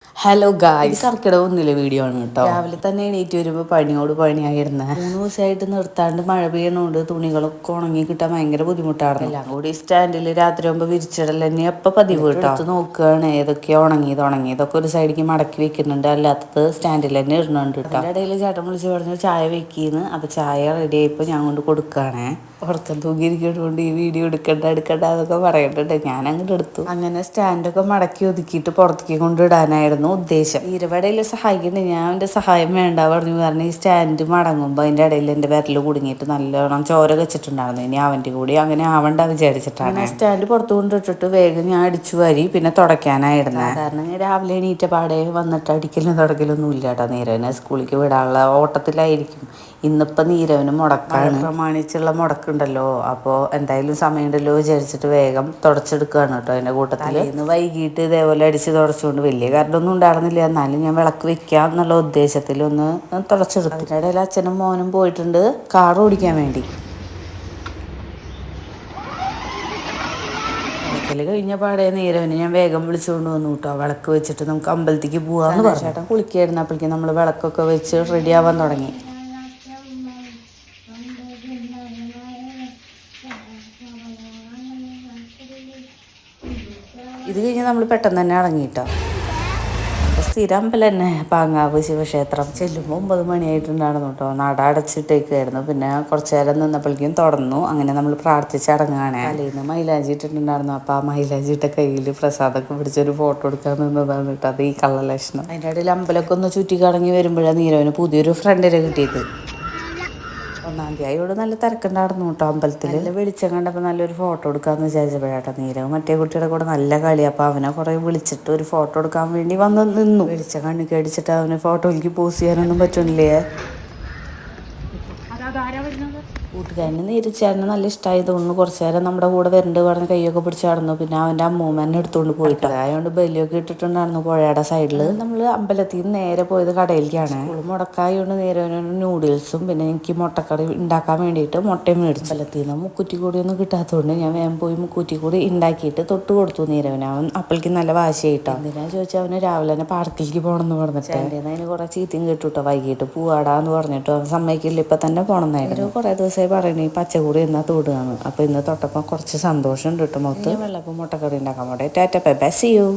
Hello guys, കർക്കിടക ഒന്നിലെ video ആണ് കേട്ടോ. രാവിലെ തന്നെ എണീറ്റ് വരുമ്പോൾ പണിയോട് പണിയായിരുന്ന 3 ദിവസമായിട്ട് നിർത്താണ്ട് മഴ പെയ്യണോണ്ട് തുണികളൊക്കെ ഉണങ്ങി കിട്ടാൻ ഭയങ്കര ബുദ്ധിമുട്ടാണ്. എല്ലാം കൂടി സ്റ്റാൻഡിൽ രാത്രി ആകുമ്പോൾ വിരിച്ചിടൽ തന്നെ എപ്പോൾ പതിവ് കേട്ടോ. എടുത്ത് നോക്കുകയാണ് ഏതൊക്കെയാ ഉണങ്ങിയതൊക്കെ ഒരു സൈഡിലേക്ക് മടക്കി വെക്കുന്നുണ്ട്, അല്ലാത്തത് സ്റ്റാൻഡിൽ തന്നെ ഇടുന്നുണ്ട് കേട്ടോ. അതിൻ്റെ ഇടയിൽ ചേട്ടൻ വിളിച്ച് പറഞ്ഞു ചായ വെക്കിന്ന്. അപ്പോൾ ചായ റെഡി ആയപ്പോൾ ഞാൻ കൊണ്ട് കൊടുക്കുകയാണേ. ഉറക്കം തൂങ്ങിയിരിക്കുന്നതുകൊണ്ട് ഈ വീഡിയോ എടുക്കണ്ട എന്നൊക്കെ പറയണ്ടുണ്ട്. ഞാൻ അങ്ങോട്ട് എടുത്തു. അങ്ങനെ സ്റ്റാൻഡൊക്കെ മടക്കി ഒതുക്കിയിട്ട് പുറത്തേക്ക് കൊണ്ടിടാനായിരുന്നു ഉദ്ദേശം. ഇരുപടയിൽ സഹായിക്കണ്ടേ, ഞാൻ എൻ്റെ സഹായം വേണ്ട പറഞ്ഞു. കാരണം ഈ സ്റ്റാൻഡ് മടങ്ങുമ്പോൾ അതിൻ്റെ ഇടയിൽ എൻ്റെ വിരൽ കുടുങ്ങിയിട്ട് നല്ലോണം ചോര വെച്ചിട്ടുണ്ടായിരുന്നു. ഇനി അവൻ്റെ കൂടി അങ്ങനെ ആവണ്ട വിചാരിച്ചിട്ടാണ് ഞാൻ സ്റ്റാൻഡ് പുറത്ത് കൊണ്ടിട്ടിട്ട് വേഗം ഞാൻ അടിച്ചു വാരി പിന്നെ തുടയ്ക്കാനായിരുന്നു. കാരണം രാവിലെ എണീറ്റ പാടെ വന്നിട്ട് അടിക്കലും തുടക്കലൊന്നും ഇല്ല കേട്ടോ. നീരവനെ സ്കൂളിലേക്ക് വിടാനുള്ള ഓട്ടത്തിലായിരിക്കും. ഇന്നിപ്പോൾ നീരവന് മുടക്കാണ്, പ്രമാണിച്ചുള്ള മുടക്കുണ്ടല്ലോ. അപ്പോൾ എന്തായാലും സമയമുണ്ടല്ലോ വിചാരിച്ചിട്ട് വേഗം തുടച്ചെടുക്കുകയാണ് കേട്ടോ. അതിൻ്റെ കൂട്ടത്തിൽ ഇന്ന് വൈകിട്ട് ഇതേപോലെ അടിച്ച് തുടച്ചുകൊണ്ട് വലിയ കറണ്ടൊന്നും ഉണ്ടായിരുന്നില്ല, എന്നാലും ഞാൻ വിളക്ക് വെക്കാം എന്നുള്ള ഉദ്ദേശത്തിൽ ഒന്ന് തുടച്ചെടുത്തു. അതിൻ്റെ ഇടയിൽ അച്ഛനും മോനും പോയിട്ടുണ്ട് കാർ ഓടിക്കാൻ വേണ്ടി. കഴിഞ്ഞ പാടെ നീരവന് ഞാൻ വേഗം വിളിച്ചുകൊണ്ട് വന്നു കേട്ടോ. വിളക്ക് വെച്ചിട്ട് നമുക്ക് അമ്പലത്തേക്ക് പോകാമെന്ന് പറഞ്ഞു. ചേട്ടൻ കുളിക്കായിരുന്നു. അപ്പോഴേക്കും നമ്മൾ വിളക്കൊക്കെ വെച്ച് റെഡി ആവാൻ തുടങ്ങി. ഇത് കഴിഞ്ഞ് നമ്മൾ പെട്ടെന്ന് തന്നെ ഇറങ്ങിയിട്ടോ. അപ്പോൾ സ്ഥിരം അമ്പലം തന്നെ പാങ്ങാവ് ശിവക്ഷേത്രം. ചെല്ലുമ്പോൾ 9 മണിയായിട്ടുണ്ടായിരുന്നു കേട്ടോ. നട അടച്ചിട്ടേക്കായിരുന്നു. പിന്നെ കുറച്ച് നേരം നിന്നപ്പോഴേക്കും തുറന്നു. അങ്ങനെ നമ്മൾ പ്രാർത്ഥിച്ചടങ്ങുകയാണ്. തലേന്ന് മൈലാഞ്ചി ഇട്ടിട്ടുണ്ടായിരുന്നു. അപ്പോൾ ആ മൈലാഞ്ചി ഇട്ട കയ്യിൽ പ്രസാദമൊക്കെ പിടിച്ചൊരു ഫോട്ടോ എടുക്കാൻ നിന്നതാണ് കേട്ടോ. അത് ഈ കള്ളലക്ഷണം. അതിൻ്റെ ഇടയിൽ അമ്പലമൊക്കെ ഒന്ന് ചുറ്റിക്കറങ്ങി വരുമ്പോഴാണ് നീരവന് പുതിയൊരു ഫ്രണ്ടിനെ കിട്ടിയത്. 1-ാം തീയതിയോട് നല്ല തിരക്കുണ്ടായിരുന്നു കേട്ടോ അമ്പലത്തിൽ. നല്ല വെളിച്ചം കണ്ടപ്പോൾ നല്ലൊരു ഫോട്ടോ എടുക്കാമെന്ന് വിചാരിച്ചപ്പോഴാട്ടോ നീരവ് മറ്റേ കുട്ടിയുടെ കൂടെ നല്ല കളി. അപ്പോൾ അവനെ കുറേ വിളിച്ചിട്ട് ഒരു ഫോട്ടോ എടുക്കാൻ വേണ്ടി വന്ന് നിന്നു. വെളിച്ചം കണ്ണിക്ക് അടിച്ചിട്ട് അവന് ഫോട്ടോയിലേക്ക് പോസ്റ്റ് ചെയ്യാനൊന്നും പറ്റുന്നില്ലേ. കൂട്ടുകാരന് നീരിച്ചേട്ടന് നല്ല ഇഷ്ടമായി തോന്നുന്നു. കുറച്ച് നേരം നമ്മുടെ കൂടെ വരണ്ട് പറഞ്ഞ് കൈയൊക്കെ പിടിച്ച് നടന്നു. പിന്നെ അവൻ്റെ അമ്മൂമ്മേനെ എടുത്തുകൊണ്ട് പോയിട്ട് അതുകൊണ്ട് ബലിയൊക്കെ ഇട്ടിട്ടുണ്ടായിരുന്നു പുഴയുടെ സൈഡിൽ. നമ്മൾ അമ്പലത്തിൽ നിന്ന് നേരെ പോയത് കടയിലേക്കാണ്. സ്കൂൾ മുടക്കായതുകൊണ്ട് നേരെ നൂഡിൽസും പിന്നെ എനിക്ക് മുട്ടക്കറി ഉണ്ടാക്കാൻ വേണ്ടിയിട്ട് മുട്ടയും മേടിച്ചു. അമ്പലത്തിൽ നിന്ന് മുക്കുറ്റിക്കൂടി കിട്ടാത്തതുകൊണ്ട് ഞാൻ വേഗം പോയി മുക്കുറ്റിക്കൂടി ഉണ്ടാക്കിയിട്ട് തൊട്ട് കൊടുത്തു നീരവന്. അവൻ അപ്പളേക്കും നല്ല വാശിയായിട്ടോ. എന്തിനാന്ന് ചോദിച്ചാൽ അവന് രാവിലെ തന്നെ പാർക്കിലേക്ക് പോകണമെന്ന് പറഞ്ഞിട്ട് എൻ്റെ അതിന് കുറേ ചീത്തയും കേട്ടുട്ടോ. വൈകിട്ട് പൂവാടാന്ന് പറഞ്ഞിട്ട് അവൻ സമ്മതിക്കില്ല, ഇപ്പം തന്നെ പോകണമെന്നായിരുന്നു. കുറേ ദിവസമായി പറയണേ ഈ പച്ചക്കൂടി എന്നാ തൊടുകയാണ്. അപ്പോൾ ഇന്ന് തൊട്ടപ്പോൾ കുറച്ച് സന്തോഷം ഉണ്ട് കേട്ടോ. മൊത്തം വെള്ളപ്പം മുട്ടക്കറി ഉണ്ടാക്കാൻ പോട്ടെ. Tata bye bye, see U.